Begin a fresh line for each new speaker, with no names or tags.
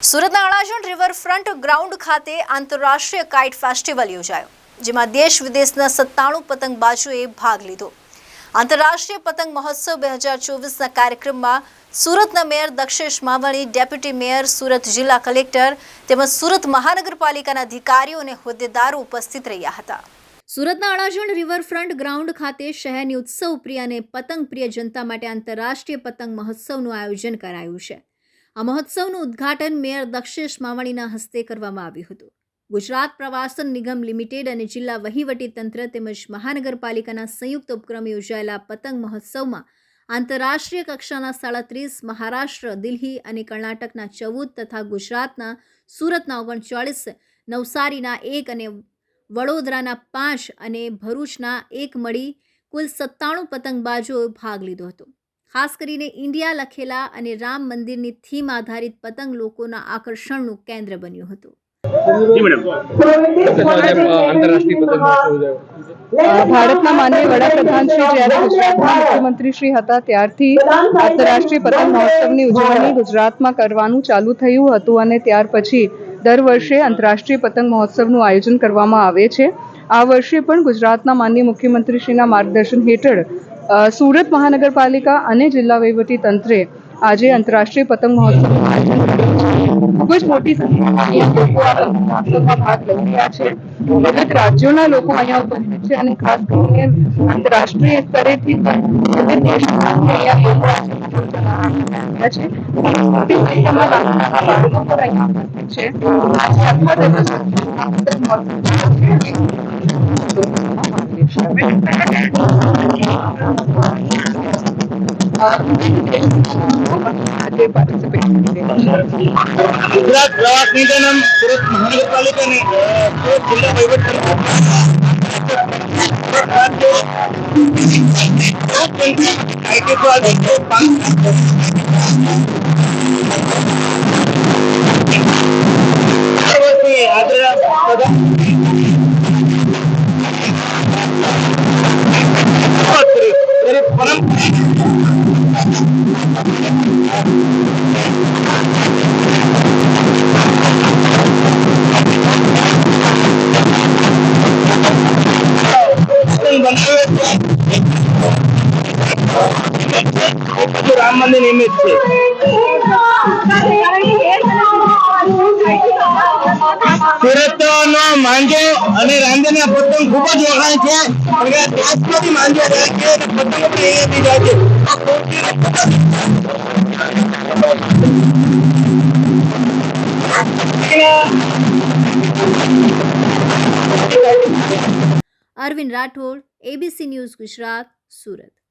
સુરતના Adajan riverfront ground ખાતે આંતરરાષ્ટ્રીય કાઇટ ફેસ્ટિવલ યોજાયો, જેમાં દેશ વિદેશના 97 પતંગબાજોએ ભાગ લીધો। આંતરરાષ્ટ્રીય પતંગ મહોત્સવ 2024ના કાર્યક્રમમાં સુરતના mayor Dakshesh Mavani, deputy mayor, Surat જિલ્લા કલેક્ટર તેમજ સુરત મહાનગરપાલિકાના અધિકારીઓ અને હોદ્દેદારો ઉપસ્થિત રહ્યા હતા। સુરતના અડાજણ રિવરફ્રન્ટ ગ્રાઉન્ડ ખાતે શહેરની ઉત્સવ પ્રિય અને પતંગ પ્રિય જનતા માટે આંતરરાષ્ટ્રીય પતંગ મહોત્સવનું આયોજન કરાયું છે। આ મહોત્સવનું ઉદ્ઘાટન મેયર દક્ષેશ માવાણીના હસ્તે કરવામાં આવ્યું હતું। ગુજરાત પ્રવાસન નિગમ લિમિટેડ અને જિલ્લા વહીવટી તંત્ર તેમજ મહાનગરપાલિકાના સંયુક્ત ઉપક્રમે યોજાયેલા પતંગ મહોત્સવમાં આંતરરાષ્ટ્રીય કક્ષાના 37, મહારાષ્ટ્ર, દિલ્હી અને કર્ણાટકના 14 તથા ગુજરાતના સુરતના 39, નવસારીના 1 અને વડોદરાના 5 અને ભરૂચના 1 મળી કુલ 97 પતંગબાજોએ ભાગ લીધો હતો। ખાસ કરીને ઇન્ડિયા લખેલા અને રામ મંદિરની થીમ આધારિત પતંગ લોકોના આકર્ષણનું કેન્દ્ર બન્યું હતું।
ભારતના માનનીય વડાપ્રધાન શ્રી જ્યારે ગુજરાતના મુખ્યમંત્રી શ્રી હતા ત્યારથી આંતરરાષ્ટ્રીય પતંગ મહોત્સવની ઉજવણી ગુજરાતમાં કરવાનું ચાલુ થયું હતું અને ત્યાર પછી દર વર્ષે આંતરરાષ્ટ્રીય પતંગ મહોત્સવનું આયોજન કરવામાં આવે છે। આ વર્ષે પણ ગુજરાતના માનનીય મુખ્યમંત્રી શ્રીના માર્ગદર્શન હેઠળ સુરત મહાનગરપાલિકા અને જિલ્લા વહીવટી તંત્રે આજે આંતરરાષ્ટ્રીય પતંગ મહોત્સવનું આયોજન કર્યું છે। ખૂબ જ મોટી સંખ્યામાં લોકો આ પતંગ મહોત્સવમાં ભાગ લઈ રહ્યા છે। વિવિધ રાજ્યોના લોકો અહીંયા ઉપસ્થિત છે અને ખાસ કરીને આંતરરાષ્ટ્રીય સ્તરેથી પણ વિવિધ દેશોમાંથી અહીંયા લોકો આજે પતંગ ચગાવવા છે। મોટી સંખ્યામાં નાના બાળકો પણ અહીંયા ઉપસ્થિત છે। આજે આખા દિવસ પતંગ
ગુજરાત પ્રવાસ નિગમ, સુરત મહાનગરપાલિકા અને જિલ્લા વહીવટી રામ મંદિર નિમિત્ત છે। સુરતનો માંજો અને રાંદેરના પતંગ ખૂબ જ વખાણ છે અને દેશમાંથી માંજો જાય છે અને પતંગ પણ અહીંયાથી જાય છે।
Arvind Rathod, ABC news Gujarat, Surat.